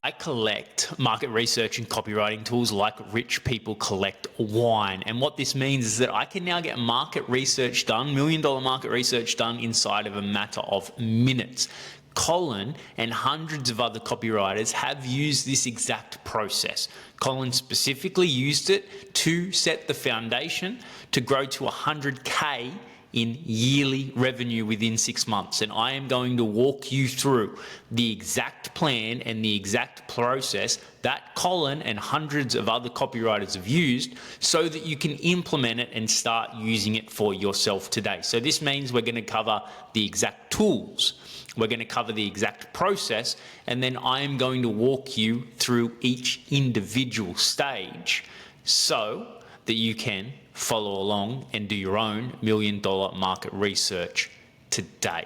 I collect market research and copywriting tools like rich people collect wine. And what this means is that I can now get market research done, $1 million market research done inside of a matter of minutes. Collin and hundreds of other copywriters have used this exact process. Collin specifically used it to set the foundation to grow to 100K in yearly revenue within 6 months. And I am going to walk you through the exact plan and the exact process that Collin and hundreds of other copywriters have used so that you can implement it and start using it for yourself today. So this means we're going to cover the exact tools, we're going to cover the exact process, and then I am going to walk you through each individual stage so that you can follow along and do your own $1 million market research today.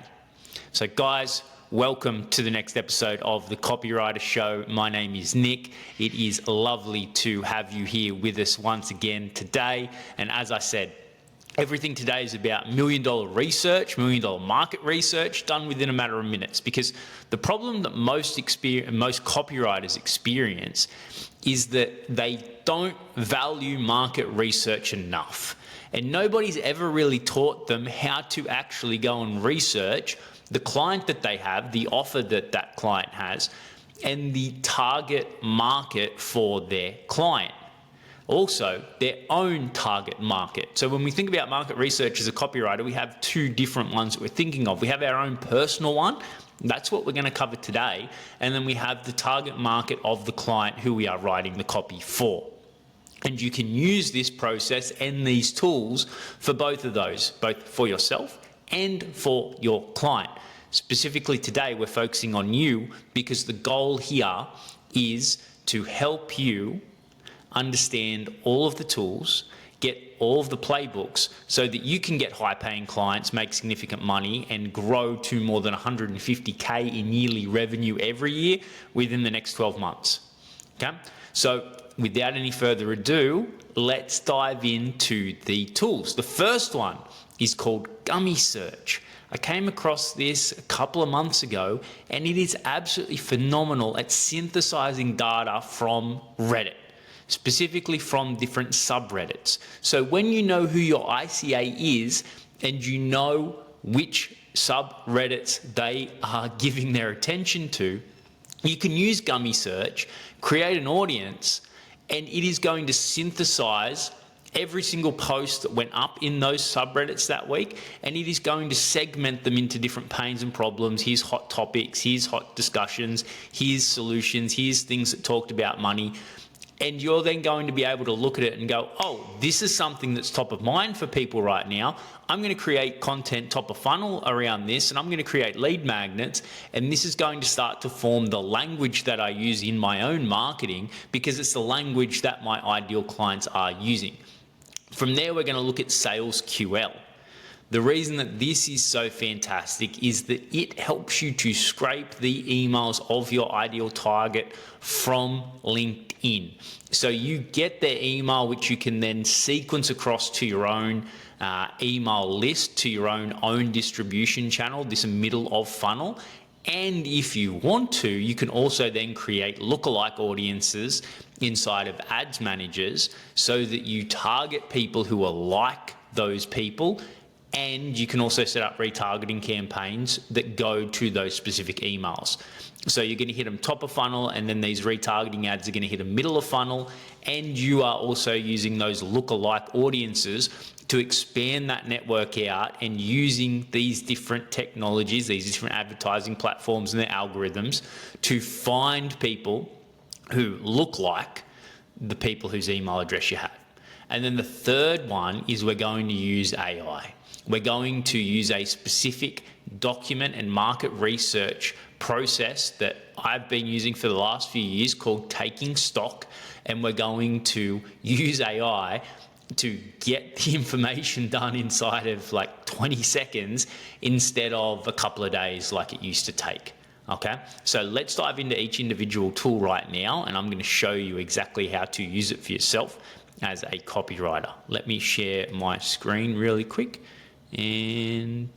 So guys, welcome to the next episode of the Copywriter Show. My name is Nick. It is lovely to have you here with us once again today. And as I said, everything today is about $1 million research, $1 million market research done within a matter of minutes. Because the problem that most copywriters experience is that they don't value market research enough. And nobody's ever really taught them how to actually go and research the client that they have, the offer that that client has, and the target market for their client. Also, their own target market. So when we think about market research as a copywriter, we have two different ones that we're thinking of. We have our own personal one. That's what we're going to cover today. And then we have the target market of the client who we are writing the copy for. And you can use this process and these tools for both of those, both for yourself and for your client. Specifically today, we're focusing on you because the goal here is to help you understand all of the tools, get all of the playbooks so that you can get high-paying clients, make significant money, and grow to more than 150K in yearly revenue every year within the next 12 months. Okay? So without any further ado, let's dive into the tools. The first one is called Gummy Search. I came across this a couple of months ago, and it is absolutely phenomenal at synthesizing data from Reddit, specifically from different subreddits. So when you know who your ICA is and you know which subreddits they are giving their attention to, you can use Gummy Search, create an audience, and it is going to synthesize every single post that went up in those subreddits that week, and it is going to segment them into different pains and problems. Here's hot topics, here's hot discussions, here's solutions, here's things that talked about money. And you're then going to be able to look at it and go, oh, this is something that's top of mind for people right now. I'm going to create content top of funnel around this, and I'm going to create lead magnets, and this is going to start to form the language that I use in my own marketing because it's the language that my ideal clients are using. From there, we're going to look at Sales QL. The reason that this is so fantastic is that it helps you to scrape the emails of your ideal target from LinkedIn. So you get their email, which you can then sequence across to your own email list, to your own distribution channel, this middle of funnel. And if you want to, you can also then create lookalike audiences inside of ads managers so that you target people who are like those people. And you can also set up retargeting campaigns that go to those specific emails. So you're going to hit them top of funnel, and then these retargeting ads are going to hit them middle of funnel. And you are also using those lookalike audiences to expand that network out and using these different technologies, these different advertising platforms and their algorithms to find people who look like the people whose email address you have. And then the third one is we're going to use AI. We're going to use a specific document and market research process that I've been using for the last few years called taking stock, and we're going to use AI to get the information done inside of like 20 seconds instead of a couple of days like it used to take. Okay, so let's dive into each individual tool right now, and I'm going to show you exactly how to use it for yourself as a copywriter. Let me share my screen really quick. And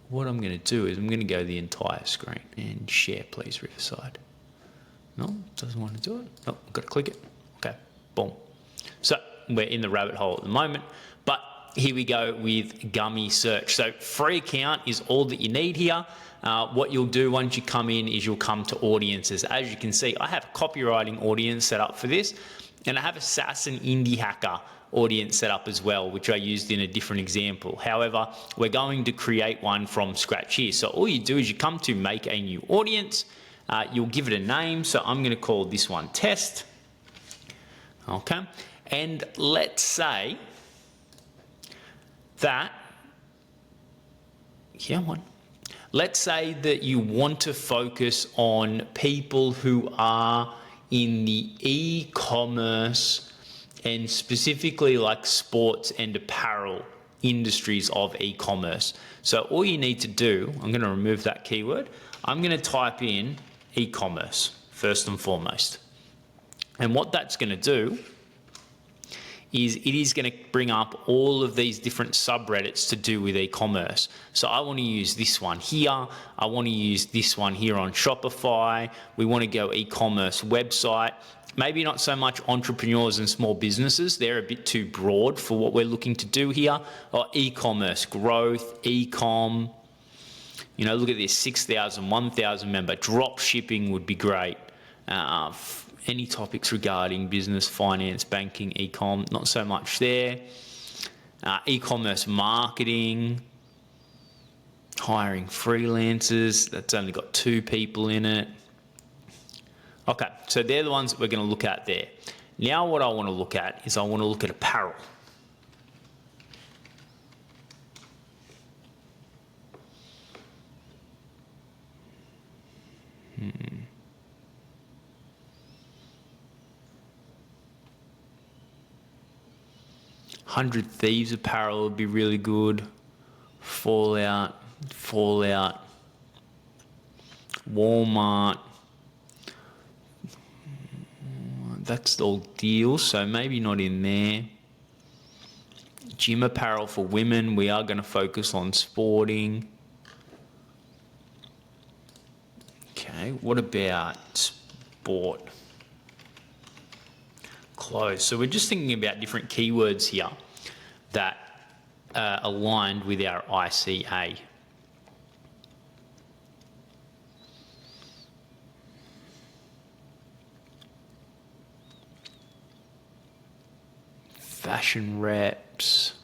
what I'm going to do is I'm going to go the entire screen and share, please, Riverside. No, doesn't want to do it. No, I've got to click it. Okay, boom. So we're in the rabbit hole at the moment, but here we go with Gummy search. So free account is all that you need here. What you'll do once you come in is you'll come to audiences. As you can see, I have a copywriting audience set up for this, and I have a SaaS and indie hacker audience set up as well, which I used in a different example. However, we're going to create one from scratch here. So all you do is you come to make a new audience. You'll give it a name. So I'm going to call this one test. Okay. And let's say that, let's say that you want to focus on people who are in the e-commerce and specifically like sports and apparel industries of e-commerce. So all you need to do, I'm going to remove that keyword. I'm going to type in e-commerce first and foremost. And what that's going to do is it is going to bring up all of these different subreddits to do with e-commerce. So I want to use this one here. I want to use this one here on Shopify. We want to go e-commerce website. Maybe not so much entrepreneurs and small businesses. They're a bit too broad for what we're looking to do here. Or e-commerce growth, e-com. You know, look at this, 6,000, 1,000 member. Drop shipping would be great. Any topics regarding business, finance, banking, e-com, not so much there. E-commerce marketing, hiring freelancers, that's only got 2 people in it. Okay, so they're the ones that we're going to look at there. Now what I want to look at is I want to look at apparel. Hundred Thieves apparel would be really good. Fallout, Walmart. That's all deals, so maybe not in there. Gym apparel for women. We are going to focus on sporting. Okay, what about sport? Clothes. So we're just thinking about different keywords here that are aligned with our ICA. Fashion reps.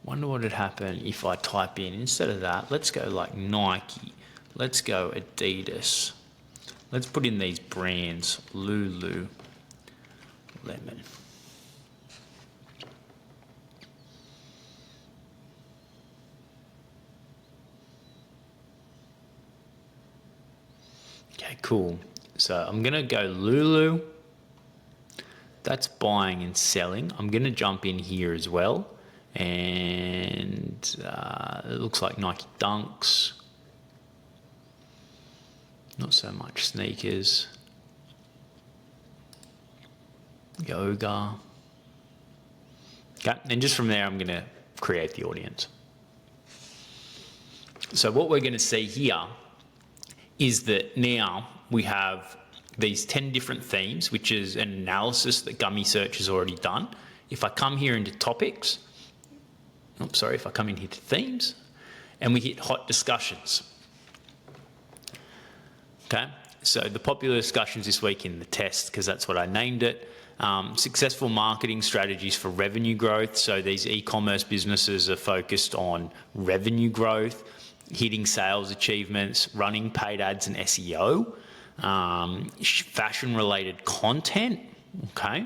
Wonder what would happen if I type in, instead of that, let's go like Nike, let's go Adidas. Let's put in these brands, Lululemon. Okay, cool. So I'm going to go Lulu. That's buying and selling. I'm going to jump in here as well. And it looks like Nike Dunks. Not so much sneakers. Yoga. Okay, and just from there, I'm going to create the audience. So what we're going to see here is that now we have these 10 different themes, which is an analysis that Gummy Search has already done. If I come here into topics, if I come in here to themes, and we hit hot discussions. Okay, so the popular discussions this week in the test, because that's what I named it. Successful marketing strategies for revenue growth. So these e-commerce businesses are focused on revenue growth, hitting sales achievements, running paid ads and SEO, fashion-related content, okay,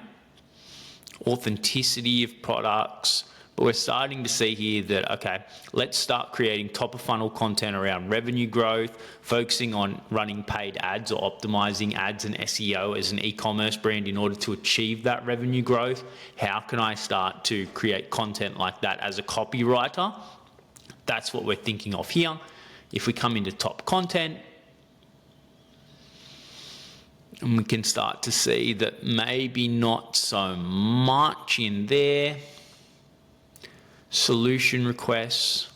authenticity of products. But we're starting to see here that, okay, let's start creating top-of-funnel content around revenue growth, focusing on running paid ads or optimizing ads and SEO as an e-commerce brand in order to achieve that revenue growth. How can I start to create content like that as a copywriter? That's what we're thinking of here. If we come into top content, and we can start to see that maybe not so much in there. Solution requests.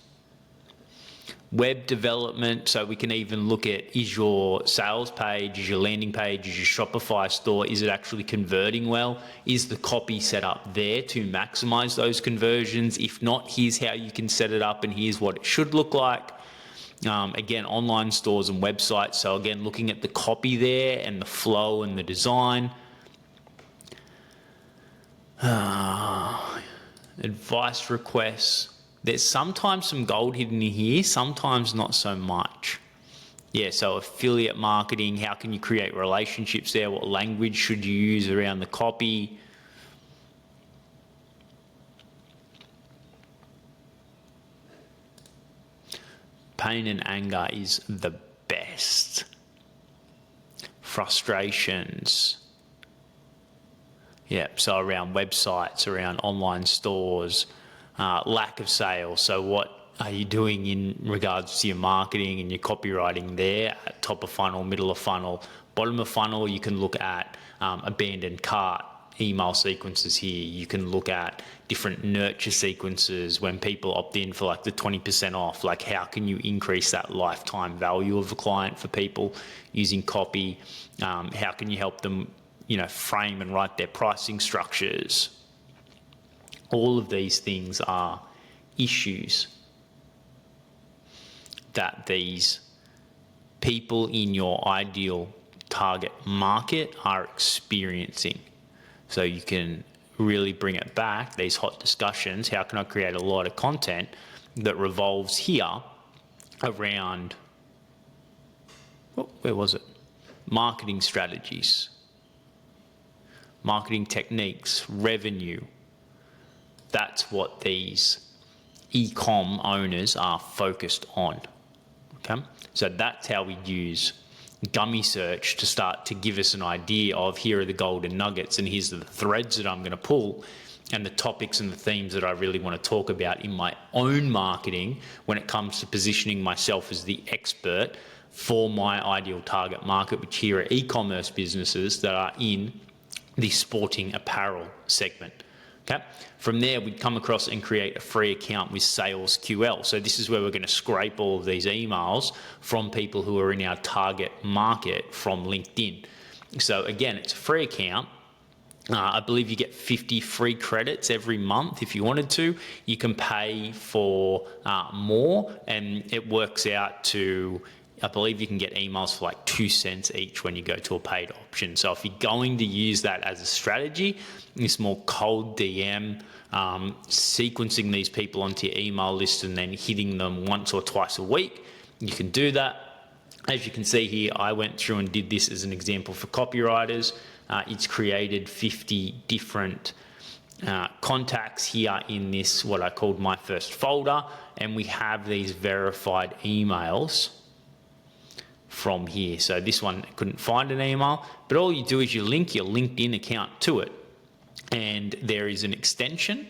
web development. So we can even look at, is your sales page, is your landing page, is your Shopify store, is it actually converting well? Is the copy set up there to maximize those conversions? If not, here's how you can set it up and here's what it should look like. Again, online stores and websites. So again, looking at the copy there and the flow and the design. Advice requests. There's sometimes some gold hidden in here, sometimes not so much. Yeah, so affiliate marketing, how can you create relationships there? What language should you use around the copy? Pain and anger is the best. Frustrations. Yeah, so around websites, around online stores, lack of sales. So what are you doing in regards to your marketing and your copywriting there? At top of funnel, middle of funnel, bottom of funnel, you can look at abandoned cart email sequences here. You can look at different nurture sequences when people opt in for like the 20% off. Like how can you increase that lifetime value of a client for people using copy? How can you help them, frame and write their pricing structures? All of these things are issues that these people in your ideal target market are experiencing. So you can really bring it back, these hot discussions. How can I create a lot of content that revolves here around, where was it? Marketing strategies, marketing techniques, revenue. That's what these e-com owners are focused on. Okay, so that's how we use Gummy search to start to give us an idea of here are the golden nuggets and here's the threads that I'm going to pull and the topics and the themes that I really want to talk about in my own marketing when it comes to positioning myself as the expert for my ideal target market, which here are e-commerce businesses that are in the sporting apparel segment. Okay. From there, we'd come across and create a free account with Sales QL. So this is where we're going to scrape all of these emails from people who are in our target market from LinkedIn. So again, it's a free account. I believe you get 50 free credits every month if you wanted to. You can pay for more, and it works out to, I believe you can get emails for like 2 cents each when you go to a paid option. So if you're going to use that as a strategy, this more cold DM, sequencing these people onto your email list and then hitting them once or twice a week, you can do that. As you can see here, I went through and did this as an example for copywriters. It's created 50 different contacts here in this, what I called my first folder, and we have these verified emails from here. So this one couldn't find an email, but all you do is you link your LinkedIn account to it, and there is an extension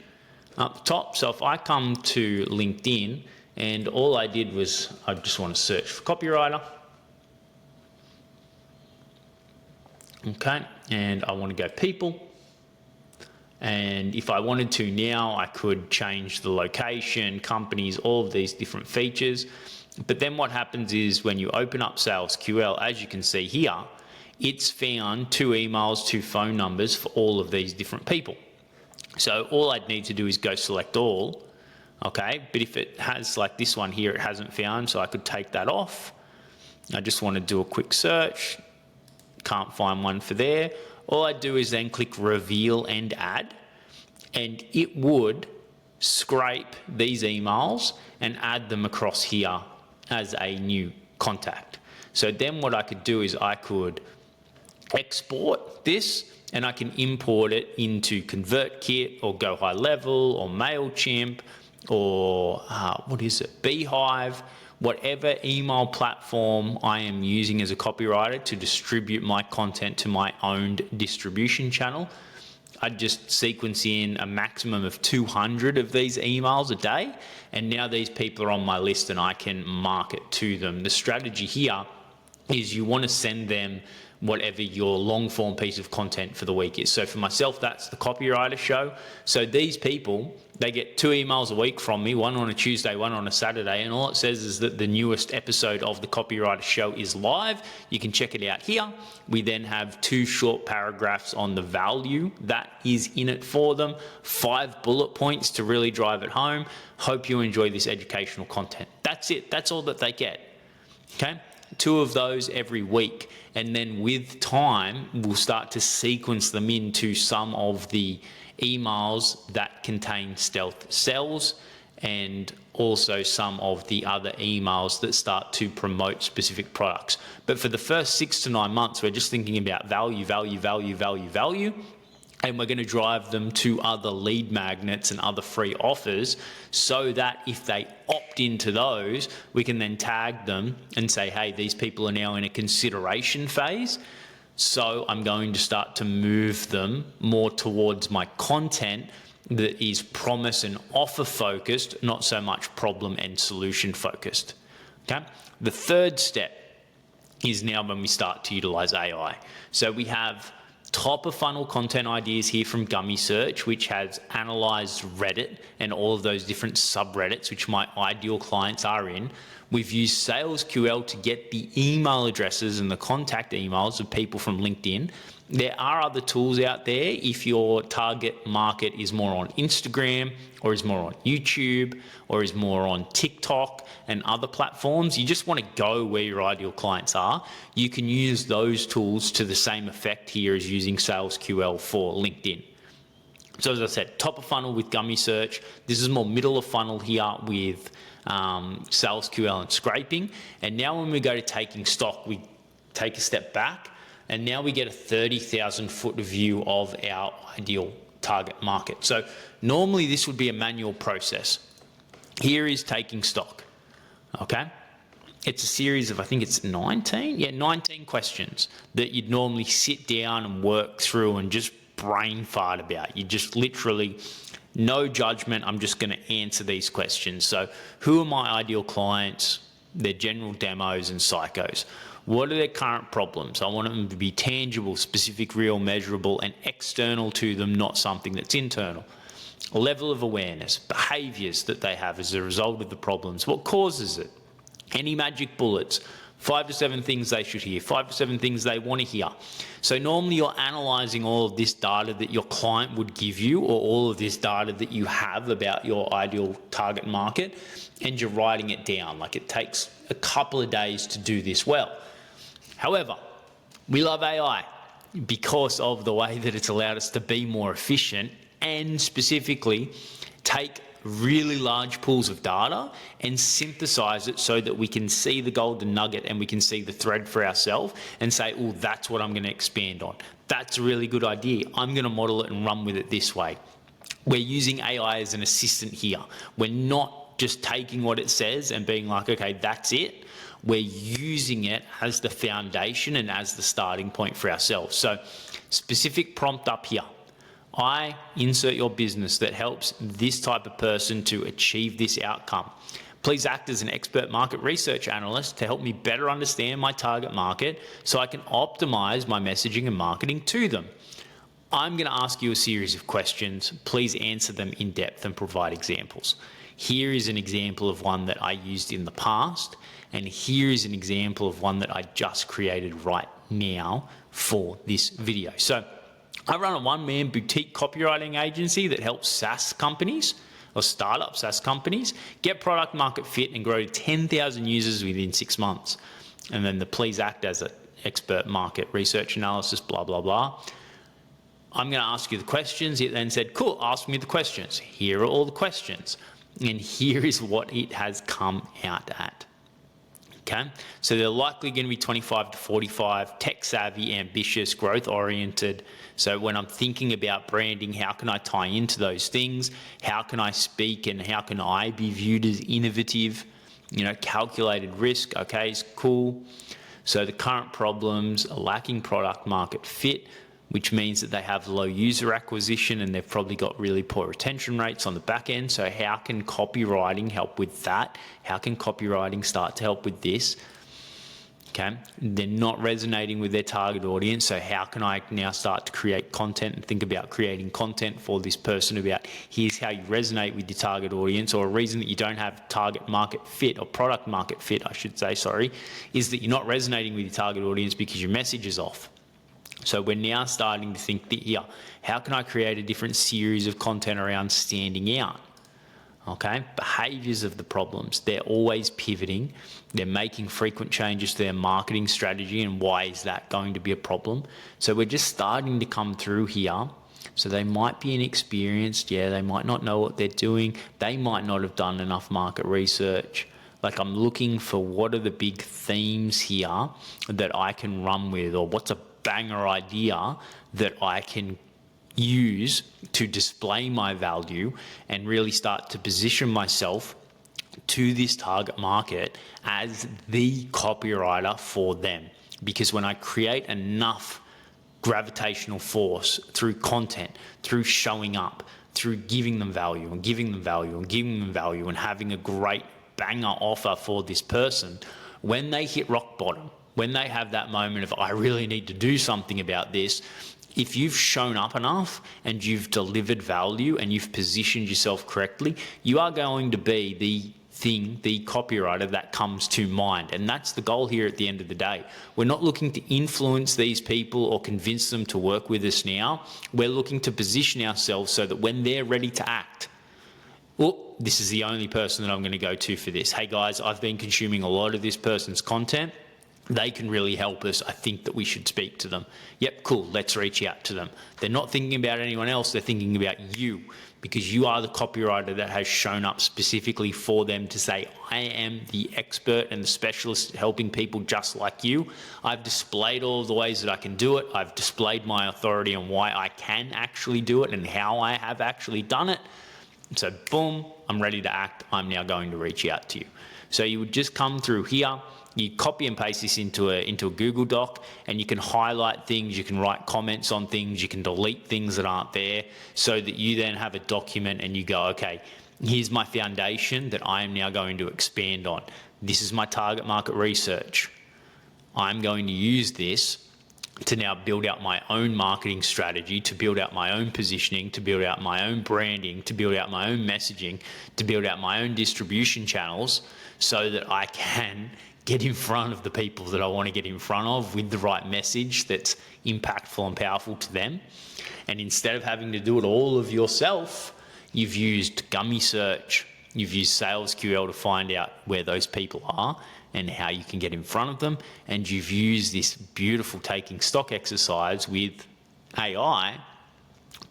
up top. So if I come to LinkedIn and all I did was I just want to search for copywriter, okay, and I want to go people, and if I wanted to now I could change the location, companies, all of these different features. But then what happens is when you open up Sales QL, as you can see here, it's found 2 emails, 2 phone numbers for all of these different people. So all I'd need to do is go select all, okay? But if it has, like this one here, it hasn't found, so I could take that off. I just want to do a quick search, can't find one for there. All I do is then click reveal and add, and it would scrape these emails and add them across here as a new contact. So then what I could do is I could export this and I can import it into ConvertKit or Go High Level or MailChimp or Beehive, whatever email platform I am using as a copywriter to distribute my content to my own distribution channel. I'd just sequence in a maximum of 200 of these emails a day, and now these people are on my list and I can market to them. The strategy here is you want to send them whatever your long form piece of content for the week is. So for myself, that's the Copywriter Show. So these people, they get 2 emails a week from me, one on a Tuesday, one on a Saturday, and all it says is that the newest episode of the Copywriter Show is live. You can check it out here. We then have 2 short paragraphs on the value that is in it for them, 5 bullet points to really drive it home. Hope you enjoy this educational content. That's it. That's all that they get. Okay? 2 of those every week, and then with time we'll start to sequence them into some of the emails that contain stealth sells, and also some of the other emails that start to promote specific products. But for the first 6 to 9 months, we're just thinking about value, and we're going to drive them to other lead magnets and other free offers, so that if they opt into those, we can then tag them and say, hey, these people are now in a consideration phase. So I'm going to start to move them more towards my content that is promise and offer focused, not so much problem and solution focused. Okay. The third step is now when we start to utilize AI. So we have top of funnel content ideas here from Gummy Search, which has analyzed Reddit and all of those different subreddits which my ideal clients are in. We've used SalesQL to get the email addresses and the contact emails of people from LinkedIn. There are other tools out there if your target market is more on Instagram, or is more on YouTube, or is more on TikTok and other platforms. You just want to go where your ideal clients are. You can use those tools to the same effect here as using SalesQL for LinkedIn. So as I said, top of funnel with Gummy Search. This is more middle of funnel here with SalesQL and scraping. And now when we go to taking stock, we take a step back, and now we get a 30,000 foot view of our ideal target market. So normally this would be a manual process. Here is taking stock, okay? It's a series of, I think it's 19 questions that you'd normally sit down and work through and just brain fart about. You just literally, no judgment, I'm just going to answer these questions. So who are my ideal clients, their general demos and psychos? What are their current problems? I want them to be tangible, specific, real, measurable, and external to them, not something that's internal. A level of awareness, behaviors that they have as a result of the problems, what causes it, any magic bullets, 5 to 7 things they should hear, 5 to 7 things they want to hear. So normally you're analyzing all of this data that your client would give you, or all of this data that you have about your ideal target market, and you're writing it down. Like, it takes a couple of days to do this well. However, we love AI because of the way that it's allowed us to be more efficient, and specifically take really large pools of data and synthesize it so that we can see the golden nugget and we can see the thread for ourselves and say, oh, that's what I'm going to expand on. That's a really good idea. I'm going to model it and run with it this way. We're using AI as an assistant here. We're not just taking what it says and being like, okay, that's it. We're using it as the foundation and as the starting point for ourselves. So specific prompt up here. I insert your business that helps this type of person to achieve this outcome. Please act as an expert market research analyst to help me better understand my target market so I can optimize my messaging and marketing to them. I'm going to ask you a series of questions. Please answer them in depth and provide examples. Here is an example of one that I used in the past, and here is an example of one that I just created right now for this video. So I run a one-man boutique copywriting agency that helps SaaS companies or startup SaaS companies get product market fit and grow to 10,000 users within 6 months. And then the please act as an expert market research analysis, blah, blah, blah. I'm going to ask you the questions. It then said, cool, ask me the questions. Here are all the questions. And here is what it has come out at. Okay, so they're likely going to be 25 to 45, tech savvy, ambitious, growth oriented. So when I'm thinking about branding, how can I tie into those things? How can I speak and how can I be viewed as innovative? You know, calculated risk, okay, is cool. So the current problems are lacking product market fit, which means that they have low user acquisition and they've probably got really poor retention rates on the back end. So how can copywriting help with that? How can copywriting start to help with this? Okay, they're not resonating with their target audience. So how can I now start to create content and think about creating content for this person about here's how you resonate with your target audience, or a reason that you don't have target market fit or product market fit, I should say, sorry, is that you're not resonating with your target audience because your message is off. So we're now starting to think that here, how can I create a different series of content around standing out? Okay, behaviors of the problems, they're always pivoting. They're making frequent changes to their marketing strategy, and why is that going to be a problem? So we're just starting to come through here. So they might be inexperienced, yeah, they might not know what they're doing, they might not have done enough market research. Like, I'm looking for what are the big themes here that I can run with, or what's a banger idea that I can use to display my value and really start to position myself to this target market as the copywriter for them. Because when I create enough gravitational force through content, through showing up, through giving them value and giving them value and giving them value and having a great banger offer for this person, when they hit rock bottom, when they have that moment of, I really need to do something about this, if you've shown up enough and you've delivered value and you've positioned yourself correctly, you are going to be the thing, the copywriter that comes to mind. And that's the goal here at the end of the day. We're not looking to influence these people or convince them to work with us now. We're looking to position ourselves so that when they're ready to act, well, this is the only person that I'm going to go to for this. Hey guys, I've been consuming a lot of this person's content. They can really help us. I think that we should speak to them. Yep, cool, let's reach out to them. They're not thinking about anyone else, they're thinking about you, because you are the copywriter that has shown up specifically for them to say, I am the expert and the specialist helping people just like you. I've displayed all of the ways that I can do it. I've displayed my authority on why I can actually do it and how I have actually done it. So boom, I'm ready to act. I'm now going to reach out to you. So you would just come through here. You copy and paste this into a Google Doc, and you can highlight things, you can write comments on things, you can delete things that aren't there, so that you then have a document and you go, okay, here's my foundation that I am now going to expand on. This is my target market research. I'm going to use this to now build out my own marketing strategy, to build out my own positioning, to build out my own branding, to build out my own messaging, to build out my own distribution channels, so that I can get in front of the people that I want to get in front of with the right message that's impactful and powerful to them. And instead of having to do it all of yourself, you've used Gummy search, you've used SalesQL to find out where those people are and how you can get in front of them. And you've used this beautiful taking stock exercise with AI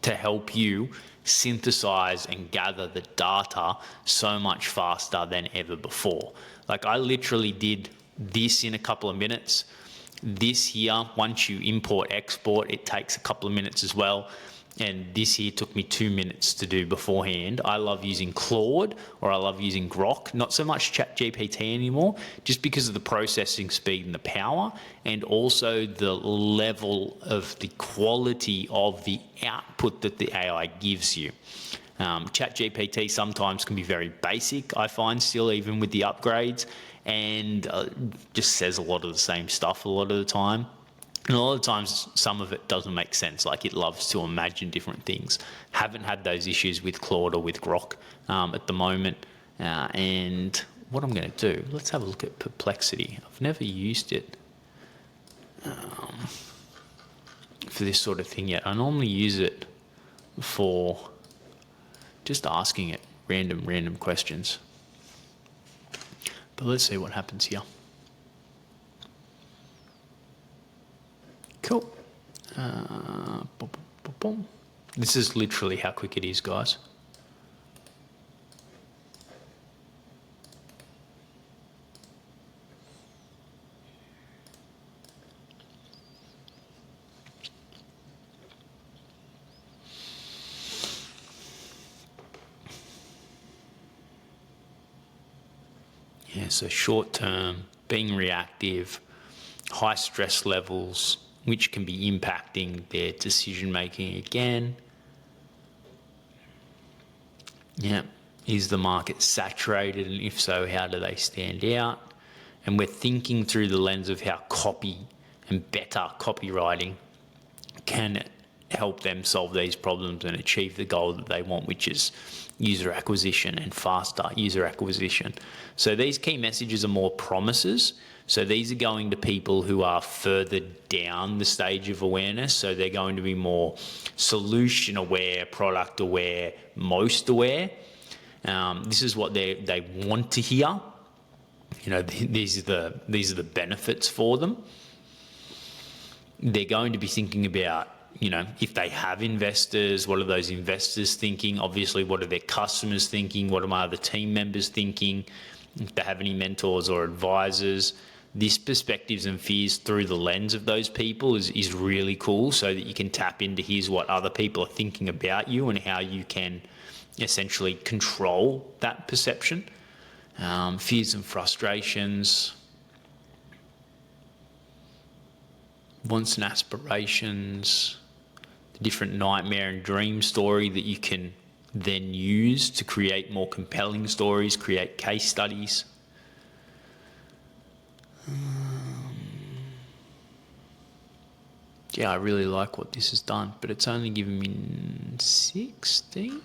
to help you synthesize and gather the data so much faster than ever before. Like, I literally did this in a couple of minutes. This here, once you import, export, it takes a couple of minutes as well. And this here took me 2 minutes to do beforehand. I love using Claude, or I love using Grok, not so much ChatGPT anymore, just because of the processing speed and the power, and also the level of the quality of the output that the AI gives you. ChatGPT sometimes can be very basic, I find, still, even with the upgrades, and just says a lot of the same stuff a lot of the time. And a lot of times, some of it doesn't make sense. Like, it loves to imagine different things. Haven't had those issues with Claude or with Grok at the moment. And what I'm going to do, let's have a look at Perplexity. I've never used it for this sort of thing yet. I normally use it for just asking it random questions. But let's see what happens here. Cool. This is literally how quick it is, guys. Yeah, so short term, being reactive, high stress levels, which can be impacting their decision making again. Yeah, is the market saturated, and if so, how do they stand out? and we're thinking through the lens of how copy and better copywriting can help them solve these problems and achieve the goal that they want, which is user acquisition and faster user acquisition. So these key messages are more promises. So these are going to people who are further down the stage of awareness. So they're going to be more solution aware, product aware, most aware. This is what they want to hear. These are the benefits for them. They're going to be thinking about, if they have investors, what are those investors thinking? Obviously, what are their customers thinking? What are my other team members thinking? If they have any mentors or advisors, this perspectives and fears through the lens of those people is really cool, so that you can tap into here's what other people are thinking about you and how you can essentially control that perception. Fears and frustrations, wants and aspirations, the different nightmare and dream story that you can then use to create more compelling stories, create case studies. Yeah, I really like what this has done, but it's only given me 16.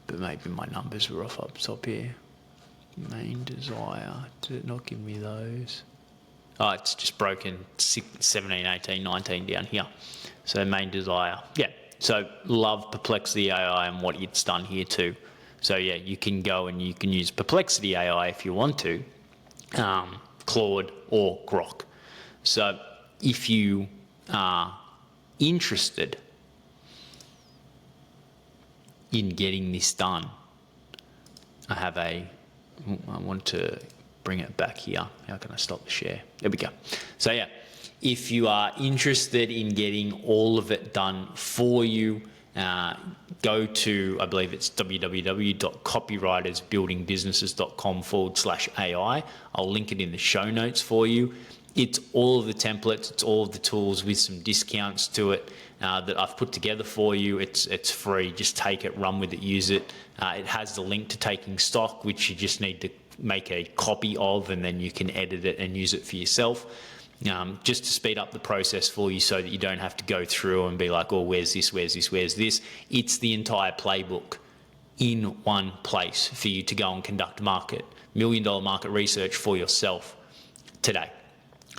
But maybe my numbers were off up top here. Main desire, did it not give me those? Oh, it's just broken 17, 18, 19 down here. So main desire. Yeah, so love Perplexity AI and what it's done here too. So yeah, you can go and you can use Perplexity AI if you want to, Claude or Grok. So if you are interested in getting this done, I want to bring it back here. How can I stop the share? There we go. So yeah, if you are interested in getting all of it done for you, go to, I believe it's www.copywritersbuildingbusinesses.com/AI. I'll link it in the show notes for you. It's all of the templates, it's all of the tools with some discounts to it that I've put together for you. It's free. Just take it, run with it, use it. It has the link to taking stock, which you just need to make a copy of, and then you can edit it and use it for yourself. Just to speed up the process for you so that you don't have to go through and be like, oh, where's this, where's this, where's this? It's the entire playbook in one place for you to go and conduct million-dollar market research for yourself today.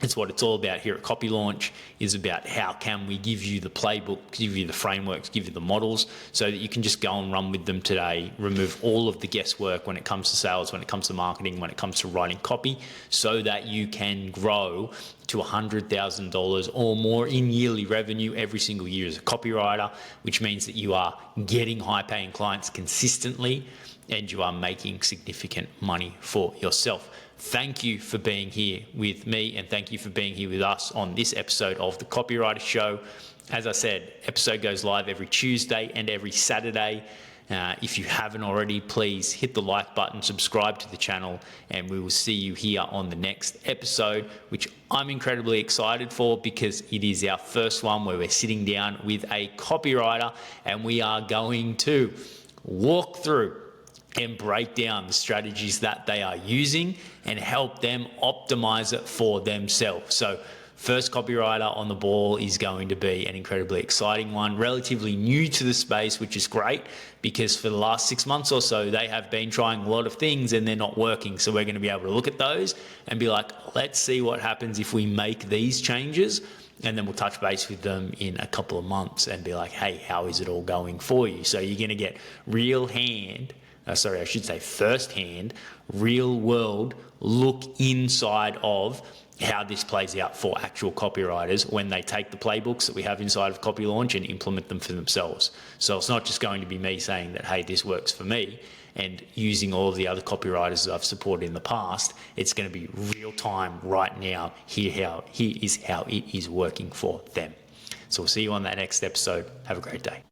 It's what it's all about here at Copy Launch, is about how can we give you the playbook, give you the frameworks, give you the models so that you can just go and run with them today, remove all of the guesswork when it comes to sales, when it comes to marketing, when it comes to writing copy, so that you can grow to $100,000 or more in yearly revenue every single year as a copywriter, which means that you are getting high-paying clients consistently and you are making significant money for yourself. Thank you for being here with me, and thank you for being here with us on this episode of the Copywriter Show. As I said, episode goes live every Tuesday and every Saturday. If you haven't already, please hit the like button, subscribe to the channel, and we will see you here on the next episode, which I'm incredibly excited for because it is our first one where we're sitting down with a copywriter and we are going to walk through and break down the strategies that they are using and help them optimize it for themselves. So first copywriter on the ball is going to be an incredibly exciting one, relatively new to the space, which is great because for the last 6 months or so, they have been trying a lot of things and they're not working. So we're going to be able to look at those and be like, let's see what happens if we make these changes. And then we'll touch base with them in a couple of months and be like, hey, how is it all going for you? So you're going to get first-hand, real-world look inside of how this plays out for actual copywriters when they take the playbooks that we have inside of Copy Launch and implement them for themselves. So it's not just going to be me saying that, hey, this works for me, and using all of the other copywriters that I've supported in the past. It's going to be real time right now. Here is how it is working for them. So we'll see you on that next episode. Have a great day.